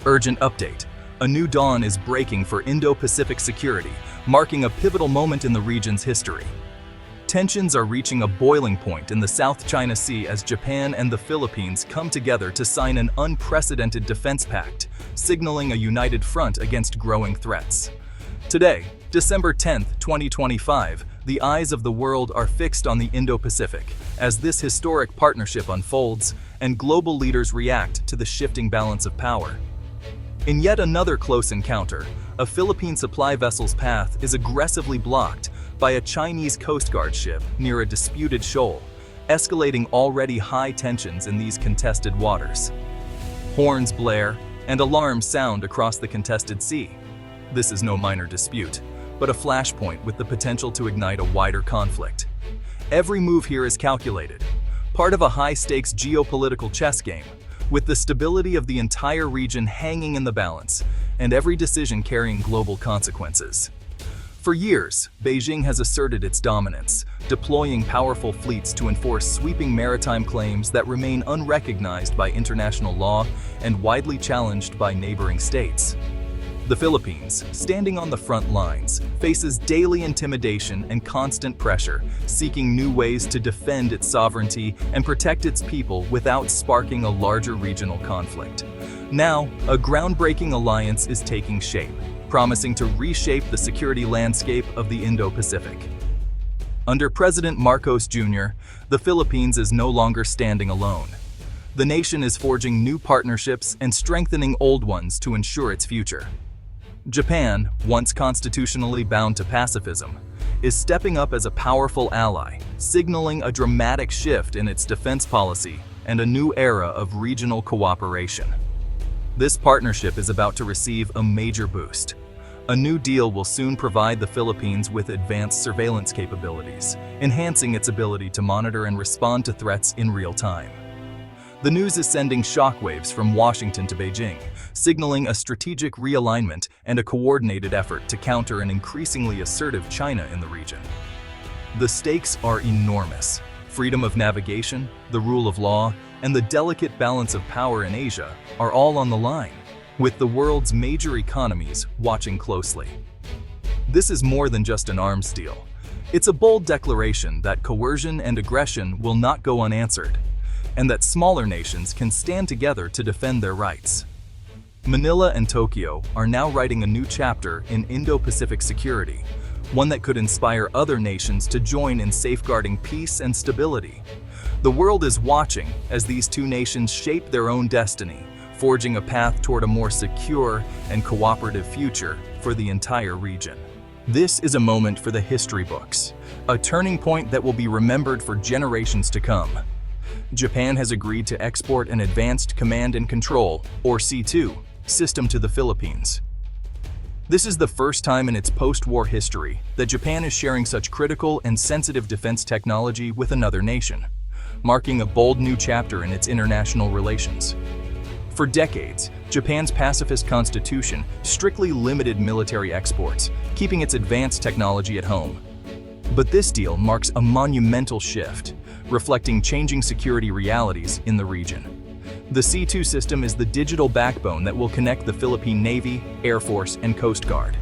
Urgent update. A new dawn is breaking for Indo-Pacific security, marking a pivotal moment in the region's history. Tensions are reaching a boiling point in the South China Sea as Japan and the Philippines come together to sign an unprecedented defense pact, signaling a united front against growing threats. Today, December 10, 2025, the eyes of the world are fixed on the Indo-Pacific as this historic partnership unfolds and global leaders react to the shifting balance of power. In yet another close encounter, a Philippine supply vessel's path is aggressively blocked by a Chinese Coast Guard ship near a disputed shoal, escalating already high tensions in these contested waters. Horns blare and alarms sound across the contested sea. This is no minor dispute, but a flashpoint with the potential to ignite a wider conflict. Every move here is calculated, part of a high-stakes geopolitical chess game, with the stability of the entire region hanging in the balance, and every decision carrying global consequences. For years, Beijing has asserted its dominance, deploying powerful fleets to enforce sweeping maritime claims that remain unrecognized by international law and widely challenged by neighboring states. The Philippines, standing on the front lines, faces daily intimidation and constant pressure, seeking new ways to defend its sovereignty and protect its people without sparking a larger regional conflict. Now, a groundbreaking alliance is taking shape, promising to reshape the security landscape of the Indo-Pacific. Under President Marcos Jr., the Philippines is no longer standing alone. The nation is forging new partnerships and strengthening old ones to ensure its future. Japan, once constitutionally bound to pacifism, is stepping up as a powerful ally, signaling a dramatic shift in its defense policy and a new era of regional cooperation. This partnership is about to receive a major boost. A new deal will soon provide the Philippines with advanced surveillance capabilities, enhancing its ability to monitor and respond to threats in real time. The news is sending shockwaves from Washington to Beijing, signaling a strategic realignment and a coordinated effort to counter an increasingly assertive China in the region. The stakes are enormous. Freedom of navigation, the rule of law, and the delicate balance of power in Asia are all on the line, with the world's major economies watching closely. This is more than just an arms deal. It's a bold declaration that coercion and aggression will not go unanswered, and that smaller nations can stand together to defend their rights. Manila and Tokyo are now writing a new chapter in Indo-Pacific security, one that could inspire other nations to join in safeguarding peace and stability. The world is watching as these two nations shape their own destiny, forging a path toward a more secure and cooperative future for the entire region. This is a moment for the history books, a turning point that will be remembered for generations to come. Japan has agreed to export an Advanced Command and Control, or C2, system to the Philippines. This is the first time in its post-war history that Japan is sharing such critical and sensitive defense technology with another nation, marking a bold new chapter in its international relations. For decades, Japan's pacifist constitution strictly limited military exports, keeping its advanced technology at home. But this deal marks a monumental shift, reflecting changing security realities in the region. The C2 system is the digital backbone that will connect the Philippine Navy, Air Force, and Coast Guard.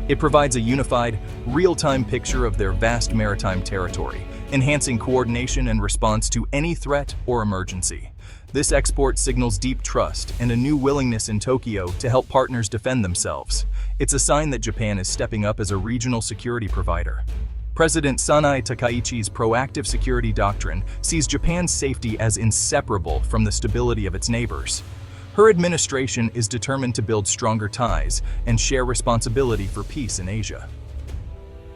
It provides a unified, real-time picture of their vast maritime territory, enhancing coordination and response to any threat or emergency. This export signals deep trust and a new willingness in Tokyo to help partners defend themselves. It's a sign that Japan is stepping up as a regional security provider. President Sanai Takaichi's proactive security doctrine sees Japan's safety as inseparable from the stability of its neighbors. Her administration is determined to build stronger ties and share responsibility for peace in Asia.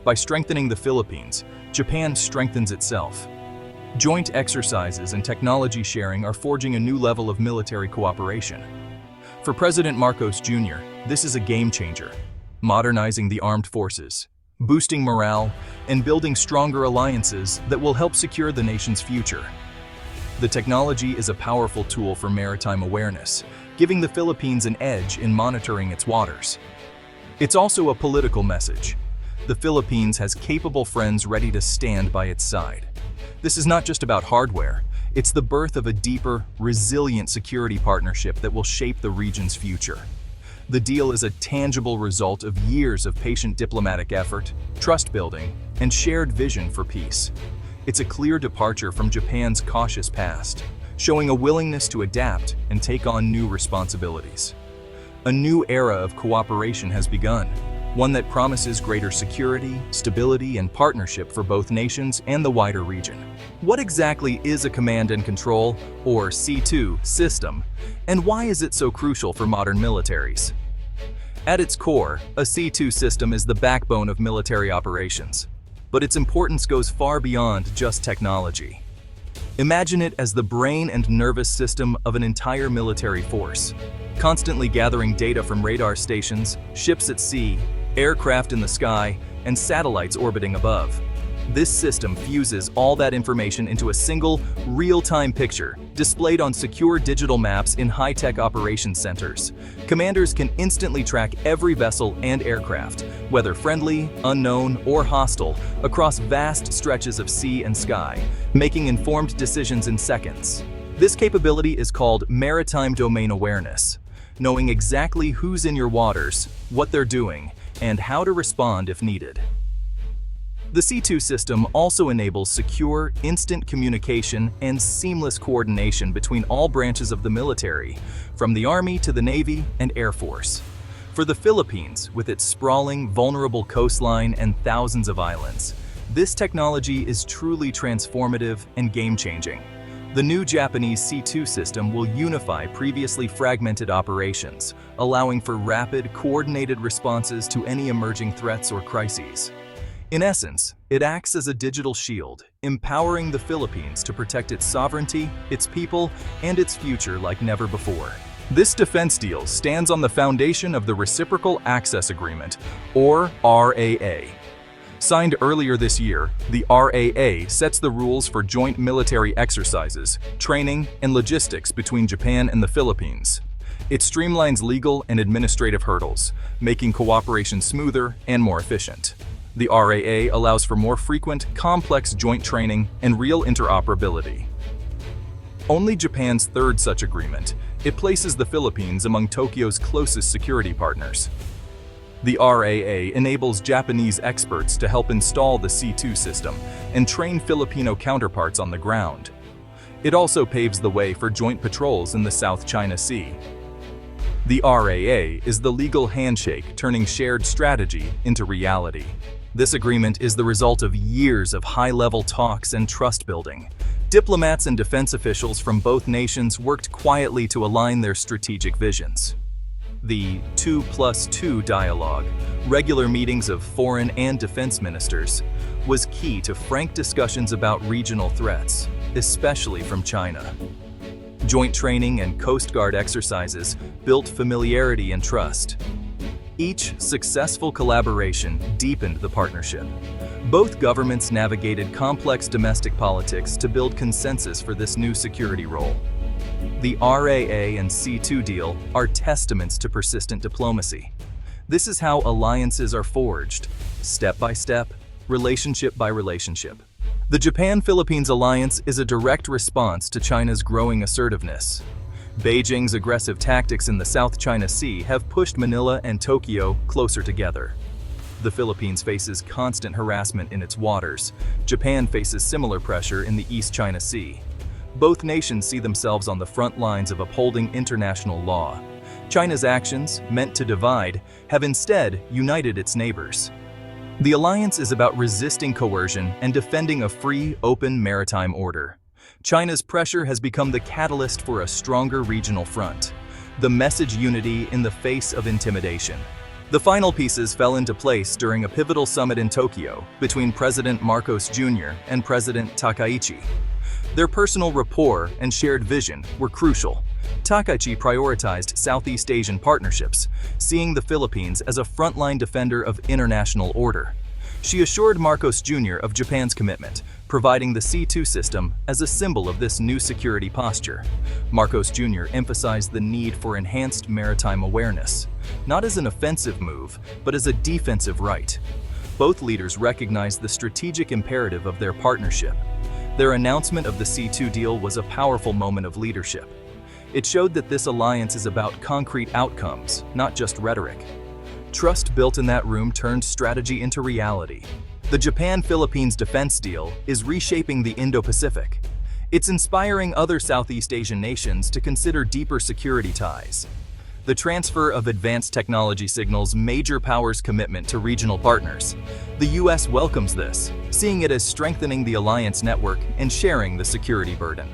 By strengthening the Philippines, Japan strengthens itself. Joint exercises and technology sharing are forging a new level of military cooperation. For President Marcos Jr., this is a game changer, modernizing the armed forces, boosting morale, and building stronger alliances that will help secure the nation's future. The technology is a powerful tool for maritime awareness, giving the Philippines an edge in monitoring its waters. It's also a political message. The Philippines has capable friends ready to stand by its side. This is not just about hardware, It's the birth of a deeper, resilient security partnership that will shape the region's future. The deal is a tangible result of years of patient diplomatic effort, trust building, and shared vision for peace. It's a clear departure from Japan's cautious past, showing a willingness to adapt and take on new responsibilities. A new era of cooperation has begun, one that promises greater security, stability, and partnership for both nations and the wider region. What exactly is a command and control, or C2, system, and why is it so crucial for modern militaries? At its core, a C2 system is the backbone of military operations, but its importance goes far beyond just technology. Imagine it as the brain and nervous system of an entire military force, constantly gathering data from radar stations, ships at sea, aircraft in the sky, and satellites orbiting above. This system fuses all that information into a single, real-time picture, displayed on secure digital maps in high-tech operations centers. Commanders can instantly track every vessel and aircraft, whether friendly, unknown, or hostile, across vast stretches of sea and sky, making informed decisions in seconds. This capability is called maritime domain awareness, knowing exactly who's in your waters, what they're doing, and how to respond if needed. The C2 system also enables secure, instant communication and seamless coordination between all branches of the military, from the Army to the Navy and Air Force. For the Philippines, with its sprawling, vulnerable coastline and thousands of islands, this technology is truly transformative and game-changing. The new Japanese C2 system will unify previously fragmented operations, allowing for rapid, coordinated responses to any emerging threats or crises. In essence, it acts as a digital shield, empowering the Philippines to protect its sovereignty, its people, and its future like never before. This defense deal stands on the foundation of the Reciprocal Access Agreement, or RAA. Signed earlier this year, the RAA sets the rules for joint military exercises, training, and logistics between Japan and the Philippines. It streamlines legal and administrative hurdles, making cooperation smoother and more efficient. The RAA allows for more frequent, complex joint training and real interoperability. Only Japan's third such agreement, it places the Philippines among Tokyo's closest security partners. The RAA enables Japanese experts to help install the C2 system and train Filipino counterparts on the ground. It also paves the way for joint patrols in the South China Sea. The RAA is the legal handshake turning shared strategy into reality. This agreement is the result of years of high-level talks and trust building. Diplomats and defense officials from both nations worked quietly to align their strategic visions. The 2+2 dialogue, regular meetings of foreign and defense ministers, was key to frank discussions about regional threats, especially from China. Joint training and Coast Guard exercises built familiarity and trust. Each successful collaboration deepened the partnership. Both governments navigated complex domestic politics to build consensus for this new security role. The RAA and C2 deal are testaments to persistent diplomacy. This is how alliances are forged, step by step, relationship by relationship. The Japan-Philippines alliance is a direct response to China's growing assertiveness. Beijing's aggressive tactics in the South China Sea have pushed Manila and Tokyo closer together. The Philippines faces constant harassment in its waters. Japan faces similar pressure in the East China Sea. Both nations see themselves on the front lines of upholding international law. China's actions, meant to divide, have instead united its neighbors. The alliance is about resisting coercion and defending a free, open maritime order. China's pressure has become the catalyst for a stronger regional front. The message unity in the face of intimidation. The final pieces fell into place during a pivotal summit in Tokyo between President Marcos Jr. and President Takaichi. Their personal rapport and shared vision were crucial. Takaichi prioritized Southeast Asian partnerships, seeing the Philippines as a frontline defender of international order. She assured Marcos Jr. of Japan's commitment, providing the C2 system as a symbol of this new security posture. Marcos Jr. emphasized the need for enhanced maritime awareness, not as an offensive move, but as a defensive right. Both leaders recognized the strategic imperative of their partnership. Their announcement of the C2 deal was a powerful moment of leadership. It showed that this alliance is about concrete outcomes, not just rhetoric. Trust built in that room turned strategy into reality. The Japan-Philippines defense deal is reshaping the Indo-Pacific. It's inspiring other Southeast Asian nations to consider deeper security ties. The transfer of advanced technology signals major powers' commitment to regional partners. The U.S. welcomes this, seeing it as strengthening the alliance network and sharing the security burden.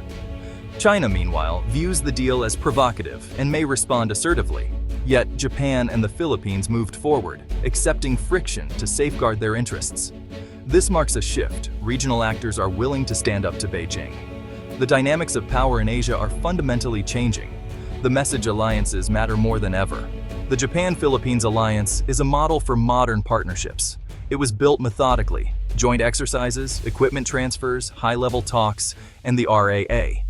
China, meanwhile, views the deal as provocative and may respond assertively. Yet, Japan and the Philippines moved forward, accepting friction to safeguard their interests. This marks a shift. Regional actors are willing to stand up to Beijing. The dynamics of power in Asia are fundamentally changing. The message alliances matter more than ever. The Japan-Philippines alliance is a model for modern partnerships. It was built methodically: joint exercises, equipment transfers, high-level talks, and the RAA.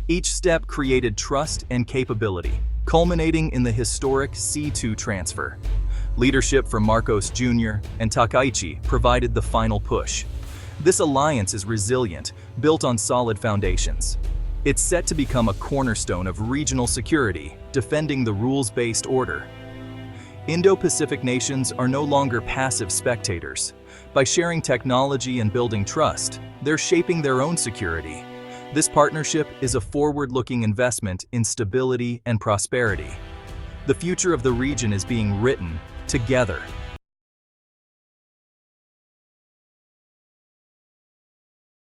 Each step created trust and capability, culminating in the historic C2 transfer. Leadership from Marcos Jr. and Takaichi provided the final push. This alliance is resilient, built on solid foundations. It's set to become a cornerstone of regional security, defending the rules-based order. Indo-Pacific nations are no longer passive spectators. By sharing technology and building trust, they're shaping their own security. This partnership is a forward-looking investment in stability and prosperity. The future of the region is being written together.